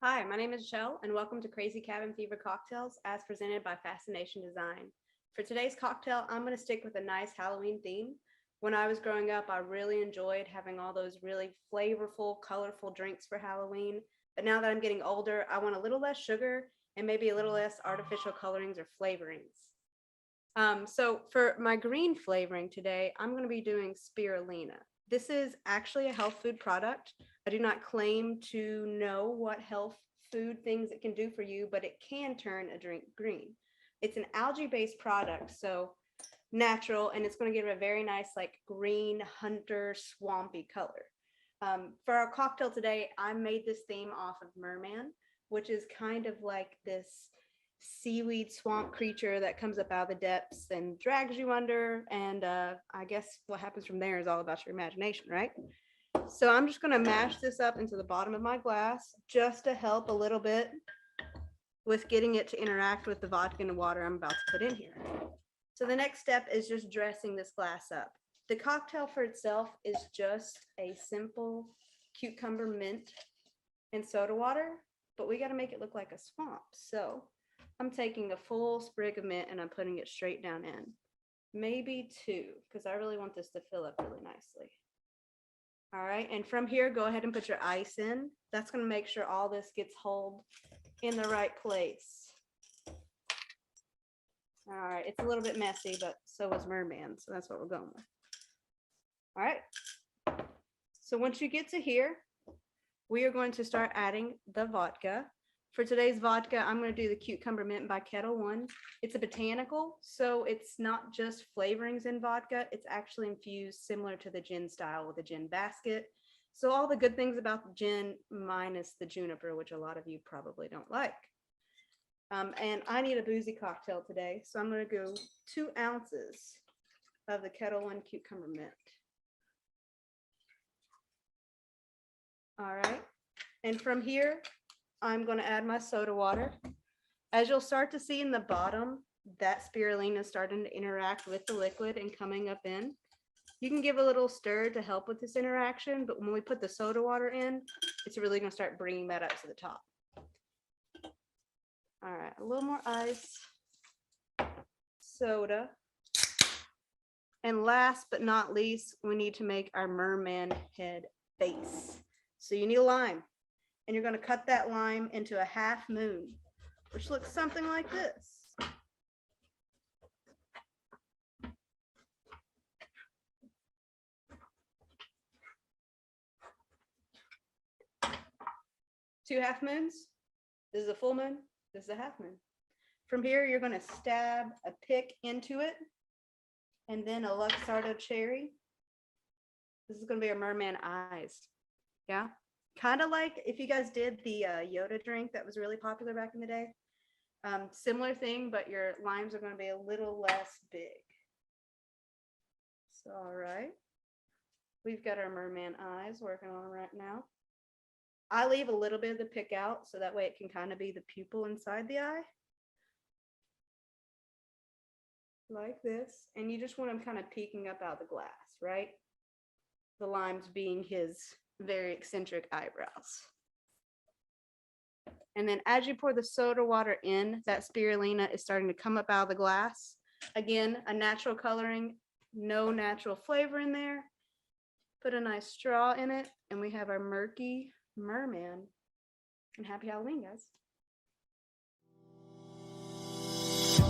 Hi, my name is Shell, and welcome to Crazy Cabin Fever Cocktails as presented by Fascination Design. For today's cocktail, I'm going to stick with a nice Halloween theme. When I was growing up, I really enjoyed having all those really flavorful, colorful drinks for Halloween. But now that I'm getting older, I want a little less sugar and maybe a little less artificial colorings or flavorings. So for my green flavoring today, I'm going to be doing spirulina. This is actually a health food product. I do not claim to know what health food things it can do for you, but it can turn a drink green. It's an algae-based product, so natural, and it's going to give it a very nice, like green hunter swampy color. For our cocktail today, I made this theme off of merman, which is kind of like this seaweed swamp creature that comes up out of the depths and drags you under. And I guess what happens from there is all about your imagination, right? So I'm just going to mash this up into the bottom of my glass just to help a little bit with getting it to interact with the vodka and water I'm about to put in here. So the next step is just dressing this glass up. The cocktail for itself is just a simple cucumber mint and soda water, but we got to make it look like a swamp. So I'm taking a full sprig of mint and I'm putting it straight down in. Maybe two, because I really want this to fill up really nicely. All right, and from here, go ahead and put your ice in. That's going to make sure all this gets held in the right place. All right, it's a little bit messy, but so is merman, so that's what we're going with. All right, so once you get to here, we are going to start adding the vodka. For today's vodka, I'm going to do the Cucumber Mint by Kettle One. It's a botanical, so it's not just flavorings in vodka. It's actually infused similar to the gin style with a gin basket. So all the good things about the gin minus the juniper, which a lot of you probably don't like. And I need a boozy cocktail today, so I'm going to go 2 ounces of the Kettle One Cucumber Mint. All right, and from here, I'm going to add my soda water. As you'll start to see in the bottom, that spirulina is starting to interact with the liquid and coming up in. You can give a little stir to help with this interaction, but when we put the soda water in, it's really going to start bringing that up to the top. All right, a little more ice, soda, and last but not least, we need to make our merman head base. So you need a lime. And you're going to cut that lime into a half moon, which looks something like this. Two half moons. This is a full moon. This is a half moon. From here, you're going to stab a pick into it, and then a Luxardo cherry. This is going to be our merman eyes. Yeah. Kind of like if you guys did the Yoda drink that was really popular back in the day. Similar thing, but your limes are going to be a little less big. So, all right. We've got our merman eyes working on right now. I leave a little bit of the pick out so that way it can kind of be the pupil inside the eye. Like this. And you just want them kind of peeking up out of the glass, right? The limes being his very eccentric eyebrows. And then as you pour the soda water in, that spirulina is starting to come up out of the glass. Again, a natural coloring, no natural flavor in there. Put a nice straw in it, and we have our murky merman. And happy Halloween, guys.